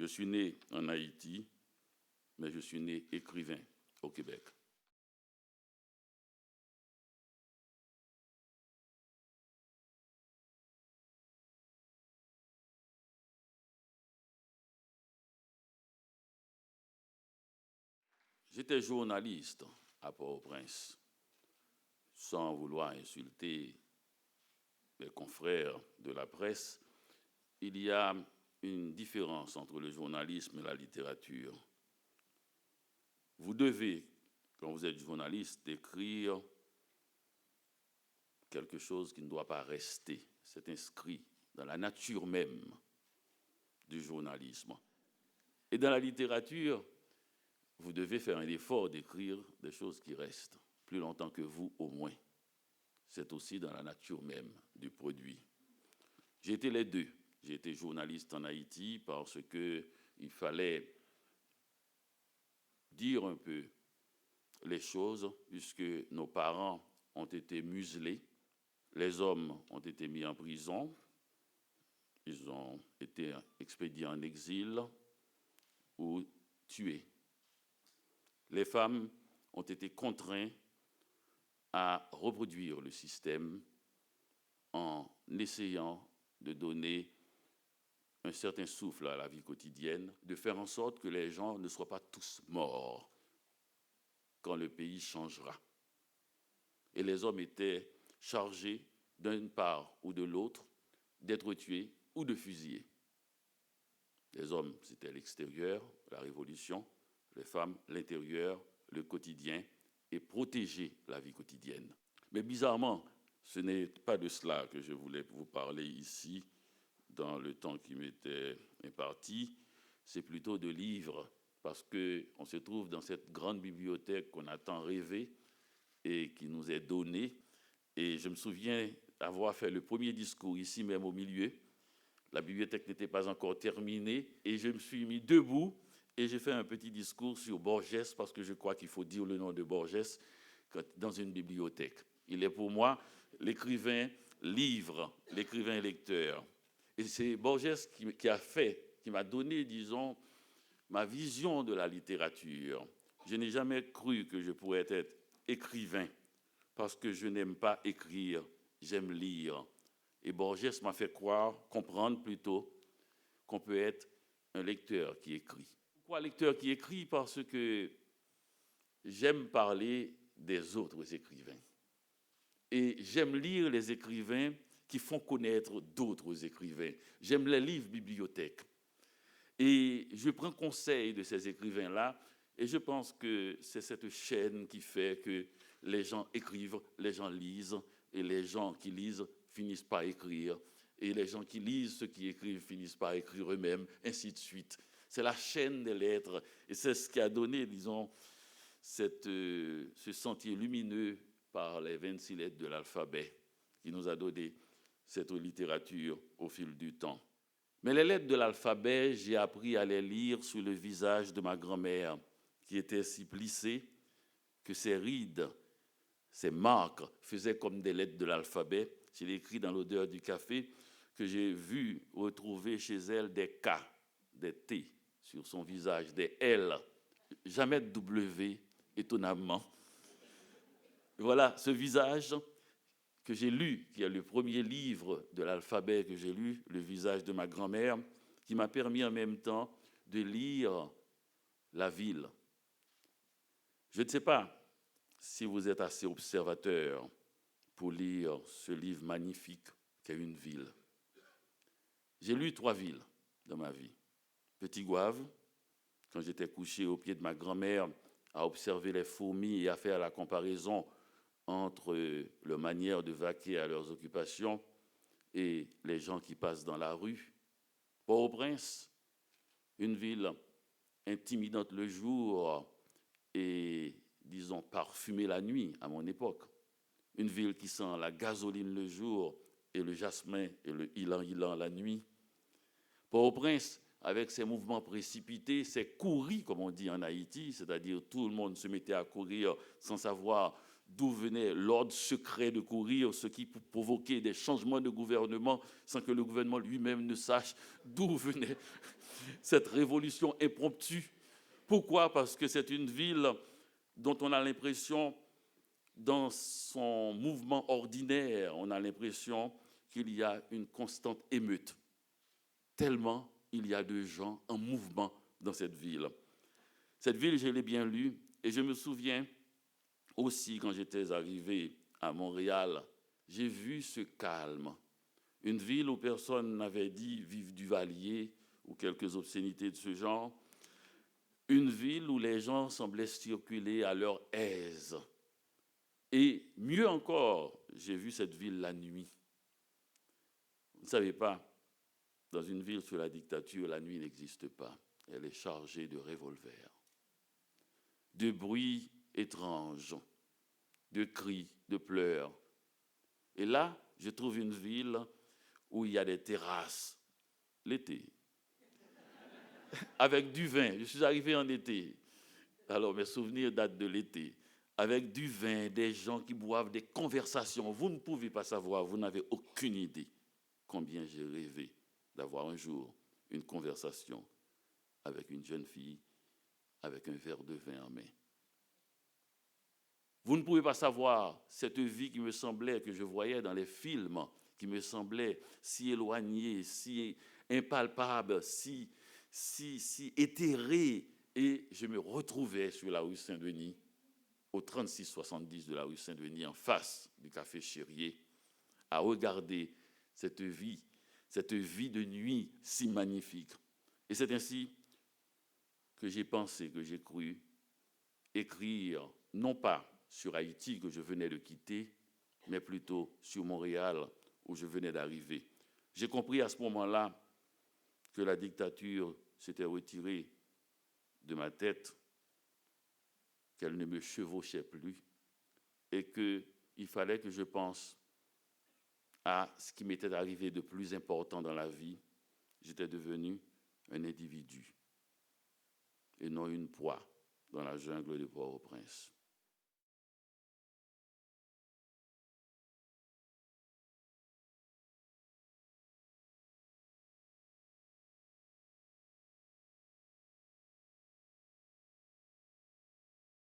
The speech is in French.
Je suis né en Haïti, mais je suis né écrivain au Québec. J'étais journaliste à Port-au-Prince, sans vouloir insulter mes confrères de la presse. Il y a une différence entre le journalisme et la littérature. Vous devez, quand vous êtes journaliste, écrire quelque chose qui ne doit pas rester. C'est inscrit dans la nature même du journalisme. Et dans la littérature, vous devez faire un effort d'écrire des choses qui restent, plus longtemps que vous au moins. C'est aussi dans la nature même du produit. J'ai été les deux. J'ai été journaliste en Haïti parce qu'il fallait dire un peu les choses, puisque nos parents ont été muselés, les hommes ont été mis en prison, ils ont été expédiés en exil ou tués. Les femmes ont été contraintes à reproduire le système en essayant de donner un certain souffle à la vie quotidienne, de faire en sorte que les gens ne soient pas tous morts quand le pays changera. Et les hommes étaient chargés d'une part ou de l'autre d'être tués ou de fusillés. Les hommes, c'était l'extérieur, la révolution, les femmes, l'intérieur, le quotidien, et protéger la vie quotidienne. Mais bizarrement, ce n'est pas de cela que je voulais vous parler ici, dans le temps qui m'était imparti, c'est plutôt de livres, parce qu'on se trouve dans cette grande bibliothèque qu'on a tant rêvé et qui nous est donnée. Et je me souviens avoir fait le premier discours ici même au milieu. La bibliothèque n'était pas encore terminée et je me suis mis debout et j'ai fait un petit discours sur Borges parce que je crois qu'il faut dire le nom de Borges dans une bibliothèque. Il est pour moi l'écrivain livre, l'écrivain lecteur. Et c'est Borges qui m'a donné, disons, ma vision de la littérature. Je n'ai jamais cru que je pourrais être écrivain parce que je n'aime pas écrire, j'aime lire. Et Borges m'a fait comprendre plutôt, qu'on peut être un lecteur qui écrit. Pourquoi lecteur qui écrit? Parce que j'aime parler des autres écrivains. Et j'aime lire les écrivains qui font connaître d'autres écrivains. J'aime les livres bibliothèques. Et je prends conseil de ces écrivains-là, et je pense que c'est cette chaîne qui fait que les gens écrivent, les gens lisent, et les gens qui lisent finissent par écrire, et les gens qui lisent ceux qui écrivent finissent par écrire eux-mêmes, ainsi de suite. C'est la chaîne des lettres, et c'est ce qui a donné, disons, ce sentier lumineux par les 26 lettres de l'alphabet, qui nous a donné cette littérature au fil du temps. Mais les lettres de l'alphabet, j'ai appris à les lire sur le visage de ma grand-mère, qui était si plissée que ses rides, ses marques faisaient comme des lettres de l'alphabet. C'est écrit dans l'odeur du café que j'ai vu retrouver chez elle des K, des T sur son visage, des L, jamais de W, étonnamment. Voilà, ce visage que j'ai lu, qui est le premier livre de l'alphabet que j'ai lu, le visage de ma grand-mère, qui m'a permis en même temps de lire la ville. Je ne sais pas si vous êtes assez observateur pour lire ce livre magnifique qu'est une ville. J'ai lu 3 villes dans ma vie. Petit Goâve, quand j'étais couché au pied de ma grand-mère à observer les fourmis et à faire la comparaison entre leur manière de vaquer à leurs occupations et les gens qui passent dans la rue. Port-au-Prince, une ville intimidante le jour et, disons, parfumée la nuit à mon époque. Une ville qui sent la gasoline le jour et le jasmin et le ilan la nuit. Port-au-Prince, avec ses mouvements précipités, ses couris, comme on dit en Haïti, c'est-à-dire tout le monde se mettait à courir sans savoir d'où venait l'ordre secret de courir, ce qui provoquait des changements de gouvernement sans que le gouvernement lui-même ne sache d'où venait cette révolution impromptue. Pourquoi? Parce que c'est une ville dont on a l'impression, dans son mouvement ordinaire, on a l'impression qu'il y a une constante émeute. Tellement il y a de gens en mouvement dans cette ville. Cette ville, je l'ai bien lue, et je me souviens aussi, quand j'étais arrivé à Montréal, j'ai vu ce calme. Une ville où personne n'avait dit vive Duvalier ou quelques obscénités de ce genre. Une ville où les gens semblaient circuler à leur aise. Et mieux encore, j'ai vu cette ville la nuit. Vous ne savez pas, dans une ville sous la dictature, la nuit n'existe pas. Elle est chargée de revolvers, de bruits étranges, de cris, de pleurs. Et là, je trouve une ville où il y a des terrasses, l'été, avec du vin. Je suis arrivé en été, alors mes souvenirs datent de l'été. Avec du vin, des gens qui boivent, des conversations. Vous ne pouvez pas savoir, vous n'avez aucune idée combien j'ai rêvé d'avoir un jour une conversation avec une jeune fille avec un verre de vin en main. Vous ne pouvez pas savoir cette vie qui me semblait, que je voyais dans les films, qui me semblait si éloignée, si impalpable, si éthérée. Et je me retrouvais sur la rue Saint-Denis, au 36-70 de la rue Saint-Denis, en face du café Chérier, à regarder cette vie de nuit si magnifique. Et c'est ainsi que j'ai pensé, que j'ai cru écrire, non pas sur Haïti que je venais de quitter, mais plutôt sur Montréal où je venais d'arriver. J'ai compris à ce moment-là que la dictature s'était retirée de ma tête, qu'elle ne me chevauchait plus et qu'il fallait que je pense à ce qui m'était arrivé de plus important dans la vie. J'étais devenu un individu et non une proie dans la jungle de Port-au-Prince.